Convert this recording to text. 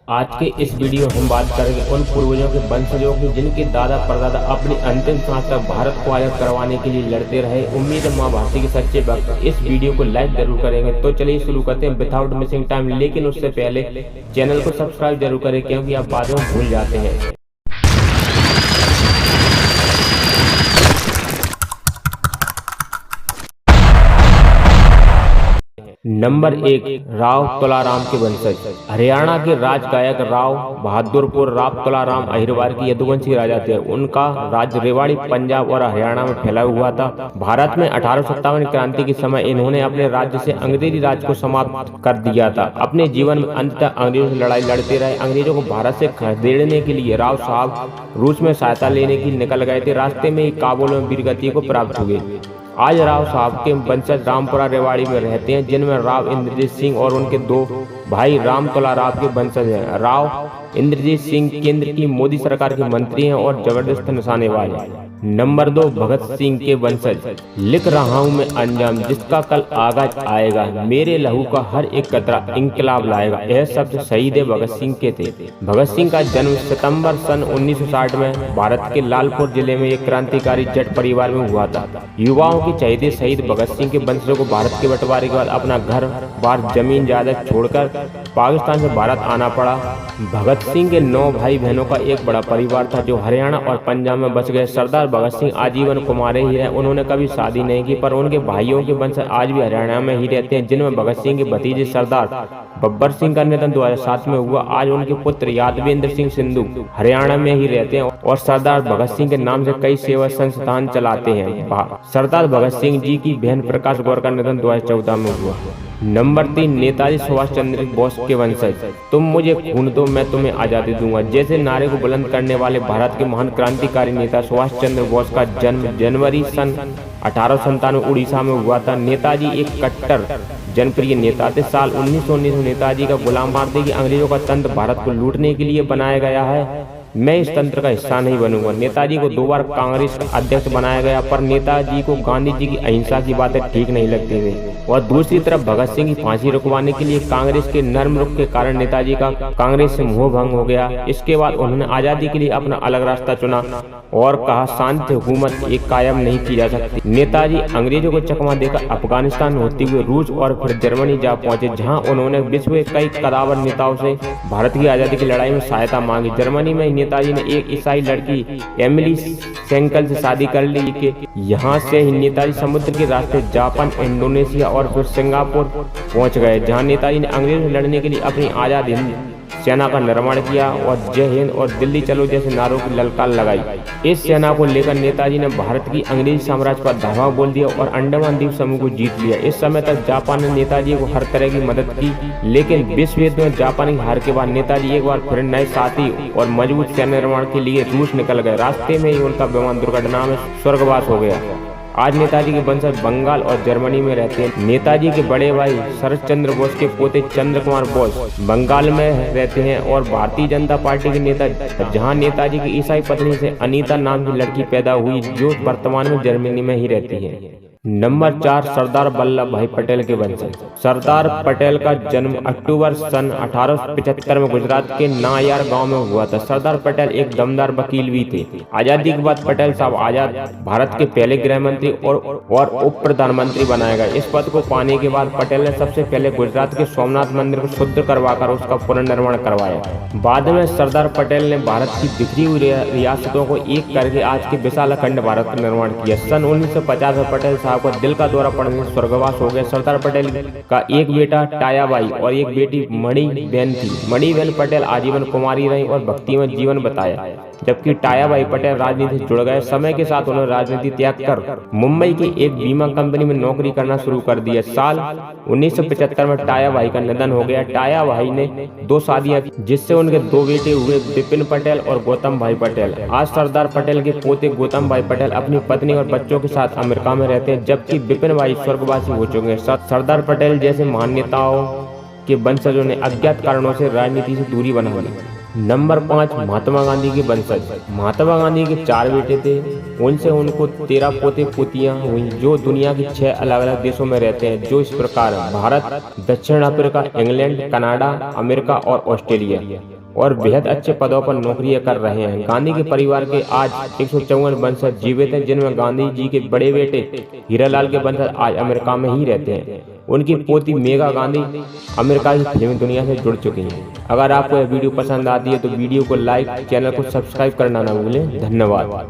आज के इस वीडियो में हम बात करेंगे उन पूर्वजों के वंशजों की जिनके दादा परदादा अपनी अंतिम सांस तक भारत को आज़ाद करवाने के लिए लड़ते रहे। उम्मीद है माँ भारती के सच्चे भक्त इस वीडियो को लाइक जरूर करेंगे। तो चलिए शुरू करते हैं विदाउट मिसिंग टाइम। लेकिन उससे पहले चैनल को सब्सक्राइब जरूर करें क्योंकि आप बाद में भूल जाते हैं। नंबर 1, राव तुलाराम के वंशज। हरियाणा के राज गायक राव बहादुरपुर राव तुलाराम अहिरवार की यदुवंशी राजा थे। उनका राज्य रेवाड़ी, पंजाब और हरियाणा में फैला हुआ था। भारत में 1857 क्रांति के समय इन्होंने अपने राज्य से अंग्रेजी राज को समाप्त कर दिया था। अपने जीवन में अंत तक अंग्रेजों से लड़ाई लड़ते रहे। अंग्रेजों को भारत से खदेड़ने के लिए राव साहब रूस में सहायता लेने के लिए निकल गए थे। रास्ते में ही काबुल में वीरगति को प्राप्त हुए। आज राव साहब के वंशज रामपुरा रेवाड़ी में रहते हैं, जिनमें राव इंद्रजीत सिंह और उनके 2 भाई राम तुलाराम के वंशज हैं। राव इंद्रजीत सिंह केंद्र की मोदी सरकार के मंत्री हैं और जबरदस्त निशानेबाज हैं। नंबर 2, भगत सिंह के वंशज। लिख रहा हूं मैं अंजाम जिसका कल आगाज आएगा, मेरे लहू का हर एक कतरा इंकलाब लाएगा। यह शब्द शहीद भगत सिंह के थे। भगत सिंह का जन्म सितंबर सन 1960 में भारत के लालपुर जिले में एक क्रांतिकारी जट परिवार में हुआ था। युवाओं के चहेते शहीद भगत सिंह के वंशजों को भारत के बंटवारे के बाद अपना घर बार जमीन जायदाद छोड़कर पाकिस्तान से भारत आना पड़ा। भगत सिंह के 9 भाई बहनों का एक बड़ा परिवार था जो हरियाणा और पंजाब में बच गए। सरदार भगत सिंह आजीवन कुमारे ही रहे। उन्होंने कभी शादी नहीं की, पर उनके भाइयों के वंश आज भी हरियाणा में ही रहते हैं, जिनमें भगत सिंह के भतीजे सरदार बब्बर सिंह का निधन 2007 में हुआ। आज उनके पुत्र यादवेंद्र सिंह सिंधु हरियाणा में ही रहते हैं और सरदार भगत सिंह के नाम से कई सेवा संस्थान चलाते हैं। सरदार भगत सिंह जी की बहन प्रकाश गौर का निधन 2014 में हुआ। नंबर 3, नेताजी सुभाष चंद्र बोस के वंशज। तुम मुझे खून दो, मैं तुम्हें आजादी दूंगा जैसे नारे को बुलंद करने वाले भारत के महान क्रांतिकारी नेता सुभाष चंद्र बोस का जन्म जनवरी सन 1897 उड़ीसा में हुआ था। नेताजी एक कट्टर जनप्रिय नेता थे। साल 1919 में नेताजी का गुलाम मार दे कि अंग्रेजों का तंत्र भारत को लूटने के लिए बनाया गया है, मैं इस तंत्र का हिस्सा नहीं बनूंगा। नेताजी को 2 बार कांग्रेस का अध्यक्ष बनाया गया, पर नेताजी को गांधी जी की अहिंसा की बातें ठीक नहीं लगती थी। और दूसरी तरफ भगत सिंह की फांसी रुकवाने के लिए कांग्रेस के नर्म रुख के कारण नेताजी का कांग्रेस से मोह भंग हो गया। इसके बाद उन्होंने आजादी के लिए अपना अलग रास्ता चुना और कहा शांति हुकूमत एक कायम नहीं की जा सकती। नेताजी अंग्रेजों को चकमा देकर अफगानिस्तान होते हुए रूस और फिर जर्मनी जा पहुंचे, जहां उन्होंने विश्व के कई कदावर नेताओं से भारत की आजादी की लड़ाई में सहायता मांगी। जर्मनी में नेताजी ने एक ईसाई लड़की एमिली सेंकल से शादी कर ली कि यहाँ से ही नेताजी समुद्र के रास्ते जापान, इंडोनेशिया और फिर सिंगापुर पहुंच गए, जहां नेताजी ने अंग्रेजों से लड़ने के लिए अपनी आजाद हिंद सेना का निर्माण किया और जय हिंद और दिल्ली चलो जैसे नारों की ललकार लगाई। इस सेना को लेकर नेताजी ने भारत की अंग्रेजी साम्राज्य पर धावा बोल दिया और अंडमान द्वीप समूह को जीत लिया। इस समय तक जापान ने नेताजी को हर तरह की मदद की, लेकिन विश्व युद्ध में जापानी हार के बाद नेताजी एक बार फिर नए साथी और मजबूत सेना निर्माण के लिए रूस निकल गए। रास्ते में ही उनका विमान दुर्घटना में स्वर्गवास हो गया। आज नेताजी के वंशज बंगाल और जर्मनी में रहते हैं। नेताजी के बड़े भाई शरद चंद्र बोस के पोते चंद्र कुमार बोस बंगाल में रहते हैं और भारतीय जनता पार्टी के नेता, जहां नेताजी की ईसाई पत्नी से अनीता नाम की लड़की पैदा हुई जो वर्तमान में जर्मनी में ही रहती है। नंबर 4, सरदार वल्लभ भाई पटेल के वंशज। सरदार पटेल का जन्म अक्टूबर सन 1875 में गुजरात के नायार गांव में हुआ था। सरदार पटेल एक दमदार वकील भी थे। आजादी के बाद पटेल साहब आजाद भारत के पहले गृह मंत्री और उप प्रधानमंत्री बनाए गए। इस पद को पाने के बाद पटेल ने सबसे पहले गुजरात के सोमनाथ मंदिर को शुद्ध करवाकर उसका पुनर्निर्माण करवाया। बाद में सरदार पटेल ने भारत की बिखरी हुई रियासतों को एक करके आज के विशाल अखंड भारत का निर्माण किया। सन 1950 में पटेल को दिल का दौरा पड़ने से स्वर्गवास हो गया। सरदार पटेल का एक बेटा टायाबाई और एक बेटी मणिबेन थी। मणिबेन पटेल आजीवन कुमारी रही और भक्ति में जीवन बताया, जबकि टायाबाई पटेल राजनीति से जुड़ गए। समय के साथ उन्होंने राजनीति त्याग कर मुंबई की एक बीमा कंपनी में नौकरी करना शुरू कर दिया। साल 1975 में टायाबाई का निधन हो गया। टायाबाई ने 2 शादियां की, जिससे उनके 2 बेटे हुए, विपिन पटेल और गौतम भाई पटेल। आज सरदार पटेल के पोते गौतम भाई पटेल अपनी पत्नी और बच्चों के साथ अमेरिका में रहते हैं, जबकि विपिन भाई स्वर्गवासी हो चुके हैं। सरदार पटेल जैसे महान नेताओं के वंशजों ने अज्ञात कारणों से राजनीति से दूरी बना ली। नंबर 5, महात्मा गांधी के वंशज। महात्मा गांधी के 4 बेटे थे, उनसे उनको 13 पोते पोतियां हुई जो दुनिया के 6 अलग अलग देशों में रहते हैं, जो इस प्रकार भारत, दक्षिण अफ्रीका, इंग्लैंड, कनाडा, अमेरिका और ऑस्ट्रेलिया, और बेहद अच्छे पदों पर नौकरियां कर रहे हैं। गांधी के परिवार के आज 154 वंशज जीवित हैं, जिनमें गांधी जी के बड़े बेटे हीरालाल के वंशज आज अमेरिका में ही रहते हैं। उनकी पोती मेघा गांधी अमेरिका की फिल्मी दुनिया से जुड़ चुकी हैं। अगर आपको यह वीडियो पसंद आती है तो वीडियो को लाइक, चैनल को सब्सक्राइब करना ना भूलें। धन्यवाद।